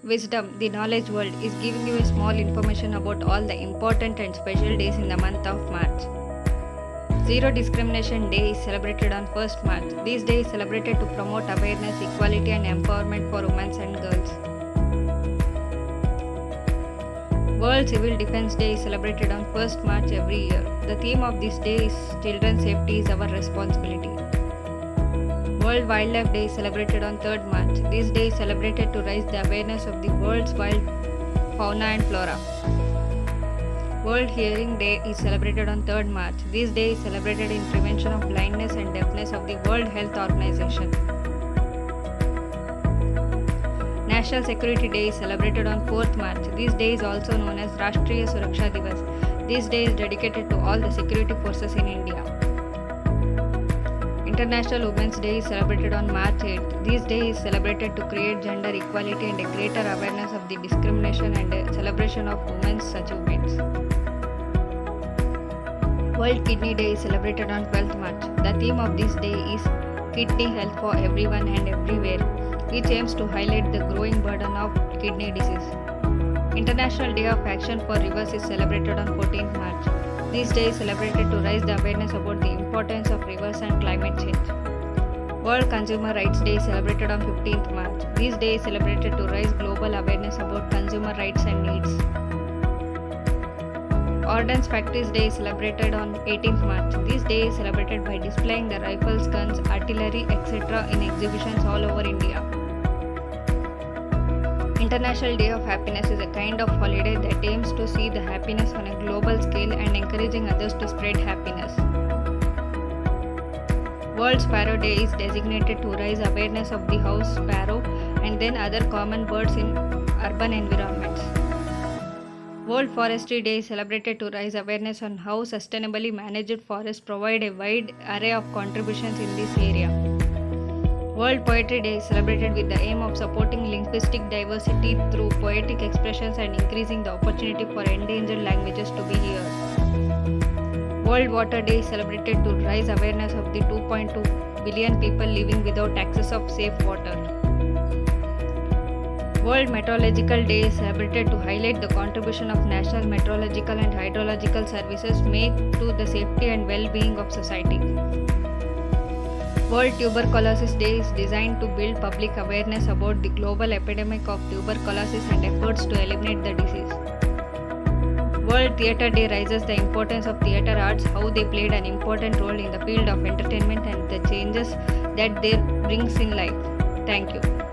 Wisdom, the knowledge world, is giving you a small information about all the important and special days in the month of March. Zero Discrimination Day is celebrated on 1st March. This day is celebrated to promote awareness, equality and empowerment for women and girls. World Civil Defense Day is celebrated on 1st March every year. The theme of this day is Children's Safety is Our Responsibility. World Wildlife Day is celebrated on 3rd March. This day is celebrated to raise the awareness of the world's wild fauna and flora. World Hearing Day is celebrated on 3rd March. This day is celebrated in prevention of blindness and deafness of the World Health Organization. National Security Day is celebrated on 4th March. This day is also known as Rashtriya Suraksha Divas. This day is dedicated to all the security forces in India. International Women's Day is celebrated on March 8th. This day is celebrated to create gender equality and a greater awareness of the discrimination and a celebration of women's achievements. World Kidney Day is celebrated on 12th March. The theme of this day is Kidney Health for Everyone and Everywhere, which aims to highlight the growing burden of kidney disease. International Day of Action for Rivers is celebrated on 14th March. This day is celebrated to raise the awareness about the importance of rivers and climate change. World Consumer Rights Day is celebrated on 15th March. This day is celebrated to raise global awareness about consumer rights and needs. Ordnance Factories Day is celebrated on 18th March. This day is celebrated by displaying the rifles, guns, artillery, etc. in exhibitions all over India. International Day of Happiness is a kind of holiday that aims to see the happiness on a global scale and encouraging others to spread happiness. World Sparrow Day is designated to raise awareness of the house sparrow and then other common birds in urban environments. World Forestry Day is celebrated to raise awareness on how sustainably managed forests provide a wide array of contributions in this area. World Poetry Day is celebrated with the aim of supporting linguistic diversity through poetic expressions and increasing the opportunity for endangered languages to be heard. World Water Day is celebrated to raise awareness of the 2.2 billion people living without access of safe water. World Meteorological Day is celebrated to highlight the contribution of national meteorological and hydrological services made to the safety and well-being of society. World Tuberculosis Day is designed to build public awareness about the global epidemic of tuberculosis and efforts to eliminate the disease. World Theatre Day raises the importance of theatre arts, how they played an important role in the field of entertainment and the changes that they brings in life. Thank you.